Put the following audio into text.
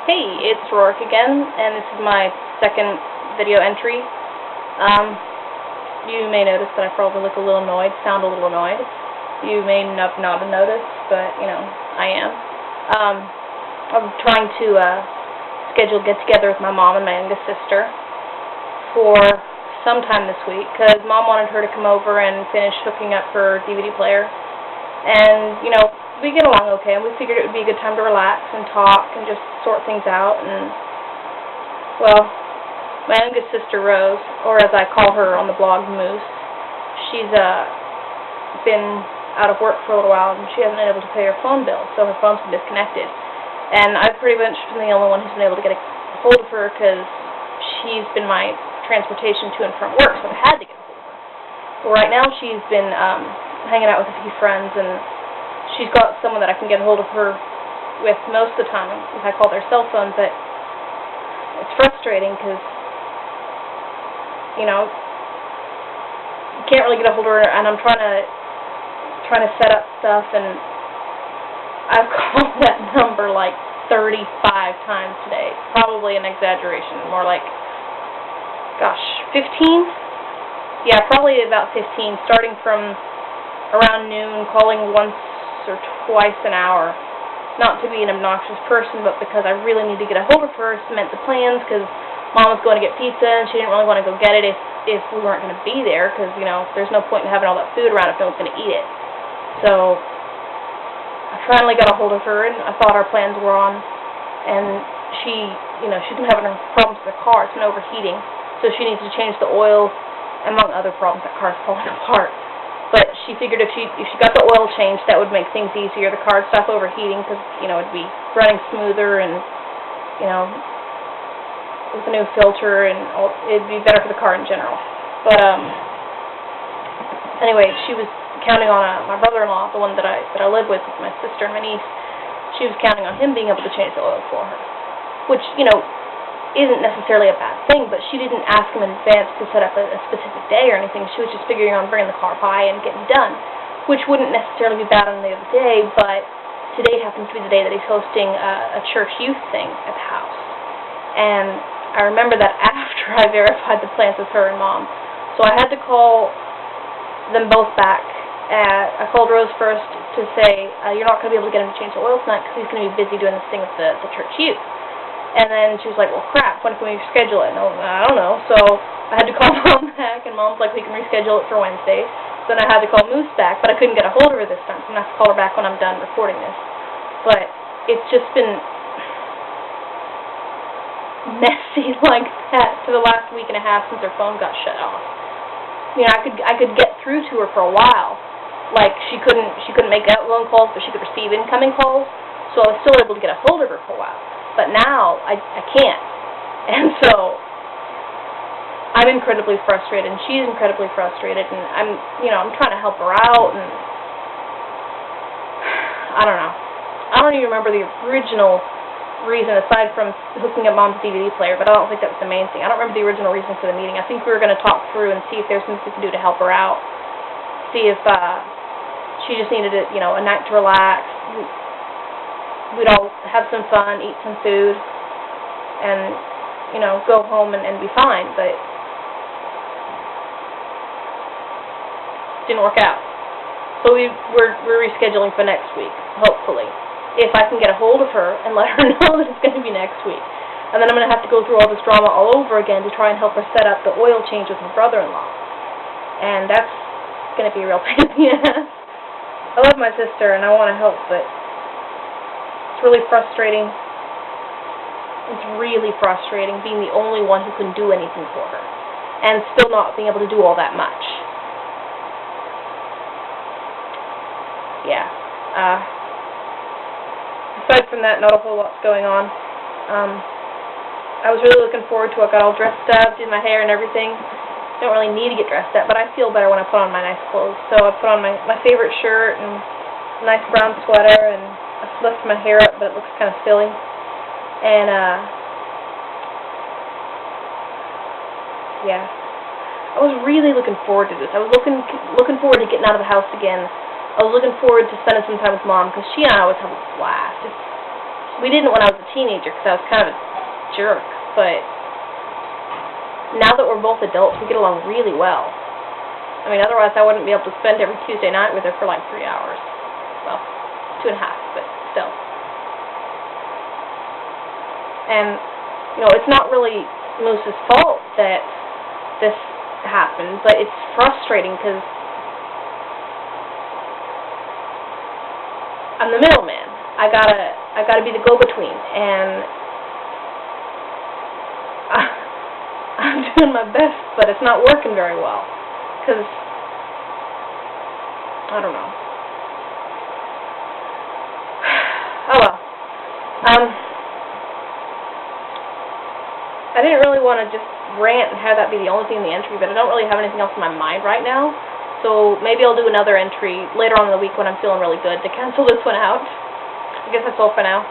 Hey, it's Rourke again, and this is my second video entry. You may notice that I probably look a little annoyed, sound a little annoyed. You may not have noticed, but, you know, I am. I'm trying to schedule a get-together with my mom and my youngest sister for sometime this week, because Mom wanted her to come over and finish hooking up her DVD player. And, you know, we get along okay, and we figured it would be a good time to relax and talk and just sort things out. And, well, my youngest sister, Rose, or as I call her on the blog, Moose, she's been out of work for a little while, and she hasn't been able to pay her phone bill, so her phone's been disconnected. And I've pretty much been the only one who's been able to get a hold of her, because she's been my transportation to and from work, so I had to get a hold of her. Well, right now she's been hanging out with a few friends, and she's got someone that I can get a hold of her with most of the time, if I call their cell phone, but it's frustrating because, you know, you can't really get a hold of her, and I'm trying to set up stuff, and I've called that number like 35 times today. Probably an exaggeration, more like, gosh, 15? Yeah, probably about 15, starting from around noon, calling once or twice an hour. Not to be an obnoxious person, but because I really need to get a hold of her, cement the plans, because Mom was going to get pizza, and she didn't really want to go get it if we weren't going to be there, because, you know, there's no point in having all that food around if no one's going to eat it. So I finally got a hold of her, and I thought our plans were on, and she, you know, she's been having problems with her car. It's been overheating, so she needs to change the oil, among other problems. That car's falling apart. But she figured if she got the oil changed, that would make things easier. The car would stop overheating because, you know, it'd be running smoother, and, you know, with a new filter, and it'd be better for the car in general. But anyway, she was counting on my brother-in-law, the one that I live with my sister and my niece. She was counting on him being able to change the oil for her, which, you know, isn't necessarily a bad thing, but she didn't ask him in advance to set up a specific day or anything. She was just figuring on bringing the car by and getting done, which wouldn't necessarily be bad on the other day, but today happens to be the day that he's hosting a church youth thing at the house. And I remember that after I verified the plans with her and Mom. So I had to call them both back. I called Rose first to say, you're not going to be able to get him to change the oil tonight because he's going to be busy doing this thing with the church youth. And then she was like, well, crap, when can we reschedule it? And I don't know. So I had to call Mom back, and Mom's like, we can reschedule it for Wednesday. So then I had to call Moose back, but I couldn't get a hold of her this time, so I'm going to have to call her back when I'm done recording this. But it's just been messy like that for the last week and a half since her phone got shut off. You know, I could get through to her for a while. Like, she couldn't make outgoing calls, but she could receive incoming calls. So I was still able to get a hold of her for a while. But now, I can't. And so, I'm incredibly frustrated, and she's incredibly frustrated, and I'm trying to help her out, and I don't know. I don't even remember the original reason, aside from hooking up Mom's DVD player, but I don't think that was the main thing. I don't remember the original reason for the meeting. I think we were going to talk through and see if there's something we can do to help her out. See if she just needed a night to relax. We'd all have some fun, eat some food, and, you know, go home and be fine, but it didn't work out. So we're rescheduling for next week, hopefully, if I can get a hold of her and let her know that it's going to be next week. And then I'm going to have to go through all this drama all over again to try and help her set up the oil change with my brother-in-law. And that's going to be a real pain in the ass. I love my sister, and I want to help, but it's really frustrating. It's really frustrating being the only one who can do anything for her, and still not being able to do all that much. Yeah. Aside from that, not a whole lot's going on. I was really looking forward to it. Got all dressed up, did my hair and everything. Don't really need to get dressed up, but I feel better when I put on my nice clothes. So I put on my favorite shirt and a nice brown sweater, and I flipped my hair up, but it looks kind of silly. And, yeah. I was really looking forward to this. I was looking forward to getting out of the house again. I was looking forward to spending some time with Mom, because she and I always have a blast. It's we didn't when I was a teenager because I was kind of a jerk, but now that we're both adults, we get along really well. I mean, otherwise I wouldn't be able to spend every Tuesday night with her for like 3 hours. Well, 2.5, but still. And, you know, it's not really Moose's fault that this happened, but it's frustrating because I'm the middleman. I gotta be the go-between, and I'm doing my best, but it's not working very well, because, I don't know. Oh well. I didn't really want to just rant and have that be the only thing in the entry, but I don't really have anything else in my mind right now, so maybe I'll do another entry later on in the week when I'm feeling really good to cancel this one out. I guess that's all for now.